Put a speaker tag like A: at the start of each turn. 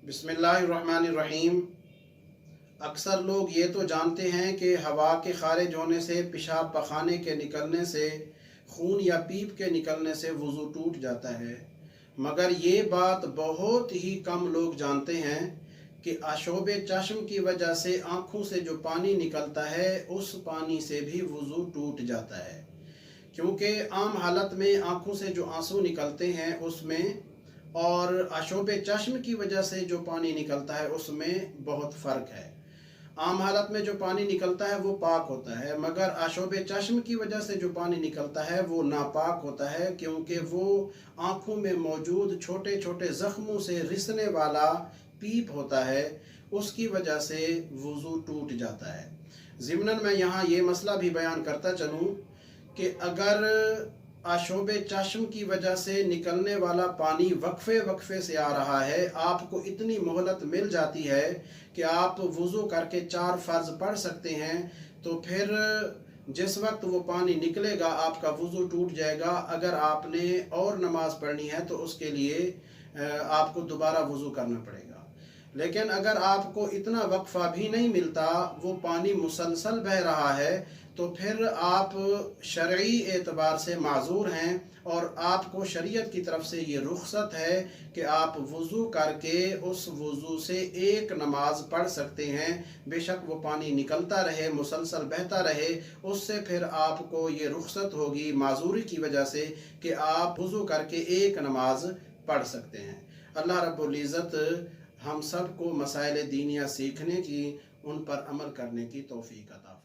A: बिस्मिल्लाहिर्रहमानिर्रहीम। अक्सर लोग ये तो जानते हैं कि हवा के खारिज होने से, पेशाब पखाने के निकलने से, खून या पीप के निकलने से वज़ू टूट जाता है, मगर ये बात बहुत ही कम लोग जानते हैं कि आशोब चश्म की वजह से आँखों से जो पानी निकलता है उस पानी से भी वज़ू टूट जाता है। क्योंकि आम हालत में आँखों से जो आंसू निकलते हैं उसमें और आशोब चश्म की वजह से जो पानी निकलता है उसमें बहुत फ़र्क है। आम हालत में जो पानी निकलता है वो पाक होता है, मगर आशोब चश्म की वजह से जो पानी निकलता है वो नापाक होता है, क्योंकि वो आँखों में मौजूद छोटे छोटे ज़ख्मों से रिसने वाला पीप होता है, उसकी वजह से वज़ू टूट जाता है। ज़िमनन मैं यहाँ ये मसला भी बयान करता चलूँ कि अगर आशोब चश्म की वजह से निकलने वाला पानी वक्फे वक्फे से आ रहा है, आपको इतनी मोहलत मिल जाती है कि आप वज़ू करके 4 फ़र्ज़ पढ़ सकते हैं, तो फिर जिस वक्त वो पानी निकलेगा आपका वज़ू टूट जाएगा। अगर आपने और नमाज पढ़नी है तो उसके लिए आपको दोबारा वज़ू करना पड़ेगा। लेकिन अगर आपको इतना वक्फा भी नहीं मिलता, वो पानी मुसलसल बह रहा है, तो फिर आप शरई एतबार से माज़ूर हैं और आपको शरीयत की तरफ से ये रुख्सत है कि आप वज़ू करके उस वज़ू से एक नमाज पढ़ सकते हैं। बेशक वो पानी निकलता रहे, मुसलसल बहता रहे, उससे फिर आपको ये रुख्सत होगी माज़ूरी की वजह से कि आप वज़ू करके एक नमाज पढ़ सकते हैं। अल्लाह रब्बुल इज़्ज़त हम सब को मसाइल दीनिया सीखने की, उन पर अमल करने की तौफीक अता